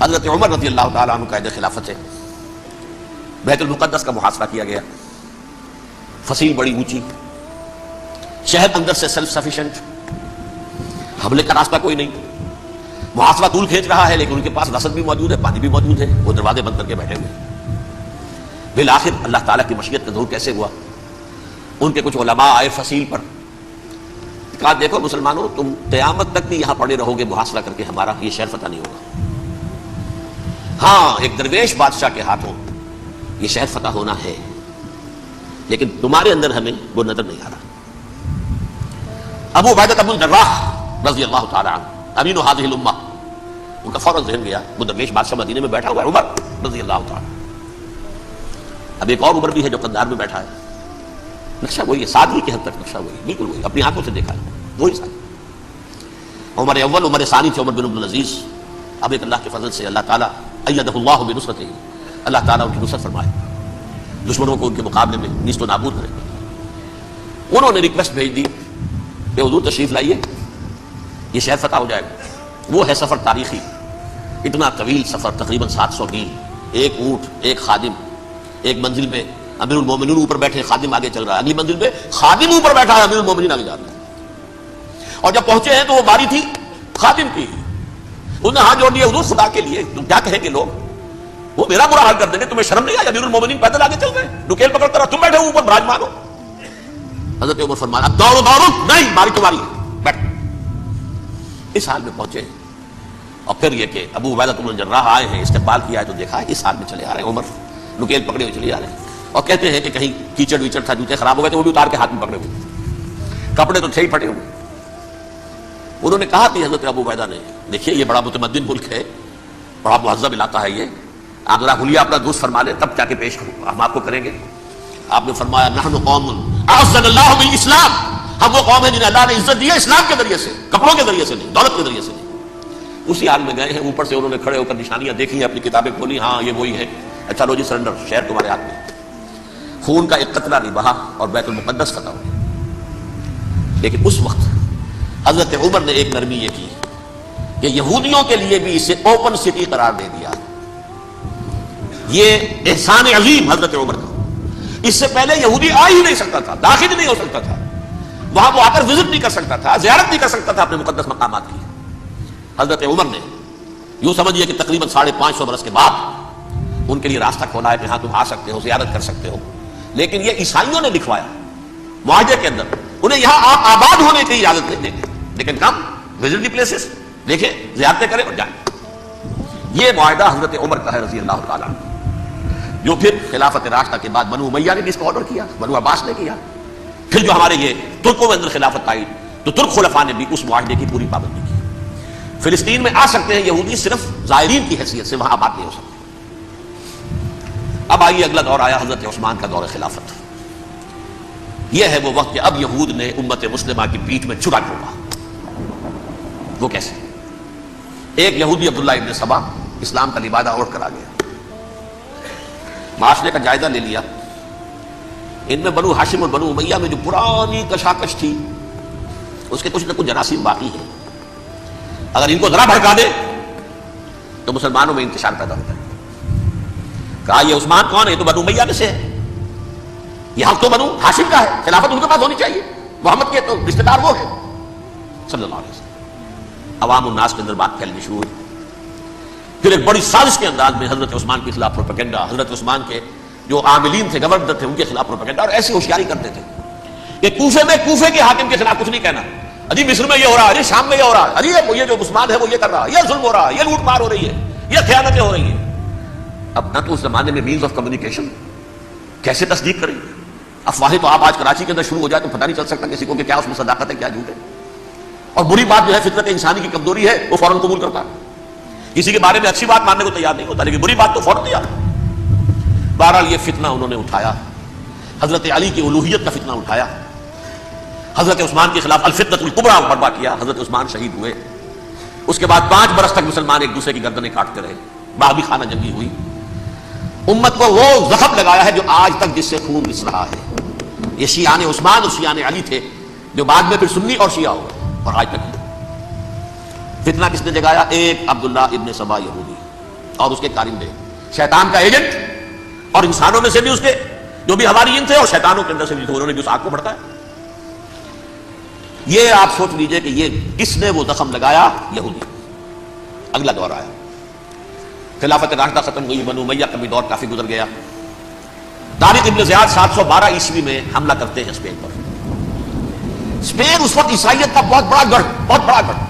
حضرت عمر رضی اللہ تعالیٰ عنہ قائد خلافت ہے، بیت المقدس کا محاصرہ کیا گیا، فصیل بڑی اونچی، شہر اندر سے سیلف سفیشینٹ، حملے کا راستہ کوئی نہیں، محاصرہ طول کھینچ رہا ہے لیکن ان کے پاس رسد بھی موجود ہے، پانی بھی موجود ہے، وہ دروازے بند کر کے بیٹھے ہوئے۔ بالآخر اللہ تعالیٰ کی مشیت کا ظہور کیسے ہوا؟ ان کے کچھ علماء آئے فصیل پر، کہا دیکھو مسلمانوں، تم قیامت تک بھی یہاں پڑے رہو گے محاصرہ کر کے، ہمارا یہ شہر فتح نہیں ہوگا۔ ہاں ایک درویش بادشاہ کے ہاتھوں یہ شہر فتح ہونا ہے، لیکن تمہارے اندر ہمیں وہ نظر نہیں آ رہا۔ ابو عبیدہ بن الجراح رضی اللہ تعالی عنہ امین هذه الامہ، ان کا فوراً ذہن گیا وہ درویش بادشاہ مدینے میں بیٹھا ہوا ہے عمر رضی اللہ تعالی۔ اب ایک اور عمر بھی ہے جو قندھار میں بیٹھا ہے، نقشہ وہی ہے، سادگی کی حد تک نقشہ وہی، بالکل وہی، اپنی آنکھوں سے دیکھا ہے وہی سادگی۔ عمر اول عمر ثانی تھے عمر بن عبد العزیز۔ اب ایک اللہ کے فضل سے اللہ تعالیٰ ایدہ اللہ بنصرتہ، اللہ تعالیٰ ان کی نصرت فرمائے، دشمنوں کو ان کے مقابلے میں نیست و نابود کرے۔ انہوں نے ریکویسٹ بھیج دی کہ حضور تشریف لائیے، یہ شہر فتح ہو جائے گا۔ وہ ہے سفر تاریخی، اتنا طویل سفر، تقریباً 700 میل، ایک اونٹ، ایک خادم، ایک منزل میں امیر المومنین اوپر بیٹھے، خادم آگے چل رہا ہے، اگلی منزل پہ خادم اوپر بیٹھا ہے، امیر المومنین آگے جا رہا ہے۔ اور جب پہنچے ہیں تو وہ باری تھی خادم کی، انہوں نے ہاتھ جوڑ دیا، حضور خدا کے لیے تم کیا کہیں گے لوگ، وہ میرا برا حال کر دیں گے، تمہیں شرم نہیں آئی؟ امیر المومنین پیدل آگے چل رہے ہیں، نکیل پکڑ کر تم بیٹھے ہو اوپر براجمان ہو۔ حضرت عمر فرمایا اب دوڑو، نہیں باری تمہاری ہے، بیٹھ۔ اس حال میں پہنچے، اور پھر یہ کہ ابو عبیدہ بن الجراح آئے ہیں، استقبال کیا ہے تو دیکھا ہے اس حال میں چلے آ رہے ہیں، عمر نکیل پکڑے ہوئے چلے آ رہے ہیں، اور کہتے ہیں کہ کہیں کیچڑ ویچڑ تھا، جوتے خراب ہو گئے تھے وہ بھی اتار کے ہاتھ میں پکڑے ہوئے، کپڑے تو تھے ہی پھٹے ہوئے۔ انہوں نے کہا کہ حضرت ابو عبیدہ نے، دیکھیے یہ بڑا متمدن ملک ہے، بڑا مہذب علاقہ ہے، یہ آپ ذرا حلیہ اپنا درست فرما لیں تب جا کے پیش ہم آپ کو کریں گے۔ آپ نے فرمایا نحن قوم اعزنا اللہ بالاسلام، ہم وہ قوم ہے جنہیں اللہ نے عزت دی ہے اسلام کے ذریعے سے، کپڑوں کے ذریعے سے نہیں، دولت کے ذریعے سے نہیں۔ اسی حال میں گئے ہیں، اوپر سے انہوں نے کھڑے ہو کر نشانیاں دیکھی ہیں، اپنی کتابیں کھولی، ہاں یہ وہی ہے، اچھا لو جی سرنڈر، شہر تمہارے ہاتھ میں۔ خون کا ایک قطرہ نہیں بہا اور بیت المقدس فتح ہو گیا۔ لیکن اس وقت حضرت عمر نے ایک نرمی یہ کی کہ یہودیوں کے لیے بھی اسے اوپن سٹی قرار دے دیا۔ یہ احسان عظیم حضرت عمر کا، اس سے پہلے یہودی آ ہی نہیں سکتا تھا، داخل نہیں ہو سکتا تھا، وہاں وہ آ کر وزٹ نہیں کر سکتا تھا، زیارت نہیں کر سکتا تھا اپنے مقدس مقامات کی۔ حضرت عمر نے یوں سمجھیے کہ تقریباً 550 برس کے بعد ان کے لیے راستہ کھولا ہے کہ ہاں تم آ سکتے ہو، زیارت کر سکتے ہو۔ لیکن یہ عیسائیوں نے لکھوایا معاہدے کے اندر، انہیں یہاں آپ آباد ہونے کی اجازت نہیں دیں گے، لیکن کم وزٹ دی پلیسز، دیکھیں زیارتیں کریں اور جائیں۔ یہ معاہدہ حضرت عمر کا ہے رضی اللہ تعالیٰ عنہ، جو پھر خلافت راشدہ کے بعد بنو امیہ نے بھی اس کو آرڈر کیا، بنو عباس نے کیا، پھر جو ہمارے یہ ترکوں میں اندر خلافت آئی تو ترک خلفاء نے بھی اس معاہدے کی پوری پابندی کی۔ فلسطین میں آ سکتے ہیں یہودی صرف زائرین کی حیثیت سے، وہاں آباد نہیں ہو سکتے۔ اب آئیے اگلا دور آیا حضرت عثمان کا دور خلافت۔ یہ ہے وہ وقت کہ اب یہود نے امت مسلمہ کی پیٹھ میں چھڑا ڈھونڈا۔ وہ کیسے؟ ایک یہودی عبداللہ ابن سبا اسلام کا لبادہ اوڑھ کر آ گیا، معاشرے کا جائزہ لے لیا، ان میں بنو ہاشم اور بنو امیہ میں جو پرانی کشاکش تھی اس کے کچھ نہ کچھ جراثیم باقی ہیں، اگر ان کو ذرا بھڑکا دے تو مسلمانوں میں انتشار پیدا ہوتا ہے۔ کہا یہ عثمان کون ہے؟ یہ تو بنو امیہ میں سے ہے، یہ حق تو بنو ہاشم کا ہے، خلافت ان کے پاس ہونی چاہیے، محمد کے تو رشتہ دار وہ ہے صلی اللہ علیہ وسلم۔ عوام الناس کے اندر بات پھیلنی شروع ہوئی، پھر ایک بڑی سازش کے انداز میں حضرت عثمان کے خلاف پروپیگنڈا، حضرت عثمان کے جو عاملین تھے، گورنر تھے، ان کے خلاف پروپیگنڈا، اور ایسی ہوشیاری کرتے تھے کہ کوفے میں کوفے کے حاکم کے خلاف کچھ نہیں کہنا، ابھی مصر میں یہ ہو رہا ہے، شام میں یہ ہو رہا ہے، ارے یہ جو عثمان ہے وہ یہ کر رہا ہے، یہ ظلم ہو رہا ہے، یہ لوٹ مار ہو رہی ہے، یہ خیانتیں ہو رہی ہیں۔ اب نہ تو اس زمانے میں مینز آف کمیونیکیشن، کیسے تصدیق کریں گے؟ افواہیں تو آپ آج کراچی کے اندر شروع ہو جائے تو پتہ نہیں چل سکتا کسی کو کہ کیا اس میں صداقت ہے کیا جھوٹ ہے، اور بری بات جو ہے فطرت انسانی کی کمزوری ہے وہ فوراً قبول کرتا ہے، کسی کے بارے میں اچھی بات ماننے کو تیار نہیں ہوتا لیکن بری بات تو فوراً تیار ہے۔ بہرحال یہ فتنہ انہوں نے اٹھایا، حضرت علی کی الوہیت کا فتنہ اٹھایا، حضرت عثمان کے خلاف الفتنۃ الکبریٰ برپا کیا، حضرت عثمان شہید ہوئے۔ اس کے بعد 5 برس تک مسلمان ایک دوسرے کی گردنیں کاٹتے رہے، باہمی خانہ جنگی ہوئی، امت کو وہ زخم لگایا ہے جو آج تک جس سے خون رس رہا ہے۔ یہ شیعان عثمان اور شیعان علی تھے جو بعد میں پھر سنی اور شیعہ ہوئے، اور آج تک فتنہ کس نے جگایا؟ ایک عبداللہ ابن سبا یہودی، اور اس کے کارندے، شیطان کا ایجنٹ، اور انسانوں میں سے بھی اس کے جو بھی حواریین تھے اور شیطانوں کے اندر سے بھی تھے، انہوں نے بھی اس آگ کو بھڑکایا۔ یہ آپ سوچ لیجئے کہ یہ کس نے وہ زخم لگایا؟ یہودی۔ اگلا دور آیا، خلافت راشدہ ختم ہوئی، بنو امیہ کا بھی دور کافی گزر گیا۔ طارق ابن زیاد 712 عیسوی میں حملہ کرتے ہیں اسپین پر۔ اسپین اس وقت عیسائیت کا بہت بڑا گڑھ،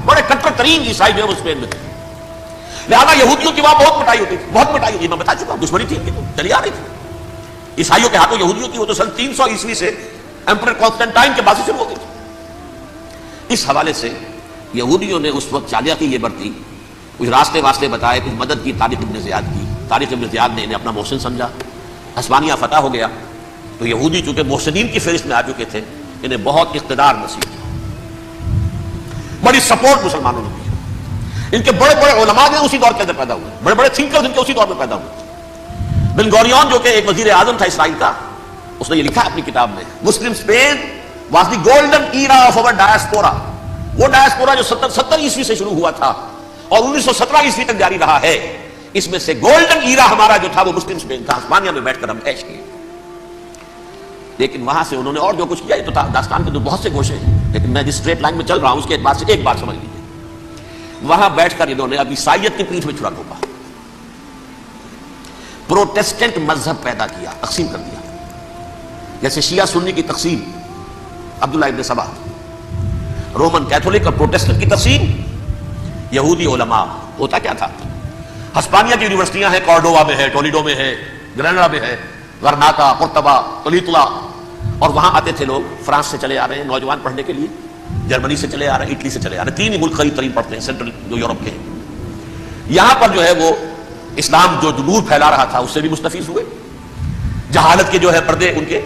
بڑے کٹر ترین عیسائی جو ہے وہ اسپین میں تھے، لہٰذا یہودیوں کی وہاں بہت پٹائی ہوتی تھی، بہت پٹائی ہوتی، میں بتا چکا ہوں، دشمنی تھی ان کی تو چلی آ رہی تھی عیسائیوں کے ہاتھوں یہودیوں کی، وہ تو سن 300 عیسوی سے ایمپرر کانسٹینٹائن کے بعد سے شروع ہو گئی تھی۔ اس حوالے سے یہودیوں نے اس وقت چالاکی یہ برتی، کچھ راستے بتائے، کچھ مدد کی طارق ابن زیاد کی۔ طارق ابن زیاد نے انہیں اپنا محسن سمجھا، ہسپانیہ فتح ہو گیا تو یہودی چونکہ محسنین کی فہرست میں آ چکے تھے، انہیں بہت اقتدار نصیب تھا، بڑی سپورٹ مسلمانوں نے دی۔ ان کے بڑے بڑے علماء جو اسی دور کے اندر پیدا ہوئے، بڑے بڑے تھنکرز ان کے اسی دور میں پیدا ہوئے۔ بن گوریون جو کہ ایک وزیر اعظم تھا اسرائیل کا، اس نے یہ لکھا اپنی کتاب میں، Muslim Spain was the golden era of our diaspora. وہ ڈائسپورا جو 70 عیسوی سے شروع ہوا تھا اور 1917 عیسوی تک جاری رہا ہے، اس میں سے گولڈن ایرا ہمارا جو تھا وہ مسلم اسپین تھا، ہسپانیہ میں بیٹھ کر ہم عیش کیے۔ لیکن وہاں سے انہوں نے اور جو کچھ کیا، یہ تو داستان کے بہت سے گوشے ہیں، لیکن میں جس اسٹریٹ لائن میں چل رہا ہوں اس کے اعتبار سے ایک بات سمجھ لیجیے۔ وہاں بیٹھ کر انہوں نے اب عیسائیت کی پیٹھ میں چھڑا ٹوپا، پروٹیسٹنٹ مذہب پیدا کیا، تقسیم کر دیا، جیسے شیعہ سنی کی تقسیم، عبداللہ ابن سبا، رومن کیتھولک اور پروٹیسٹنٹ کی تقسیم، یہودی علماء۔ ہوتا کیا تھا، ہسپانیہ کی یونیورسٹیاں ہیں، کارڈووا میں ہے، ٹولیڈو میں ہے، گریناڈا میں ہے، غرناطہ، قرطبہ، تولیتلا، اور وہاں آتے تھے لوگ، فرانس سے چلے آ رہے ہیں نوجوان پڑھنے کے لیے، جرمنی سے چلے آ رہے ہیں، اٹلی سے چلے آ رہے ہیں، 3 ہی ملک قریب ترین پڑھتے ہیں سینٹرل جو یورپ کے ہیں۔ یہاں پر جو ہے وہ اسلام جو نور پھیلا رہا تھا اس سے بھی مستفیض ہوئے، جہالت کے جو ہے پردے ان کے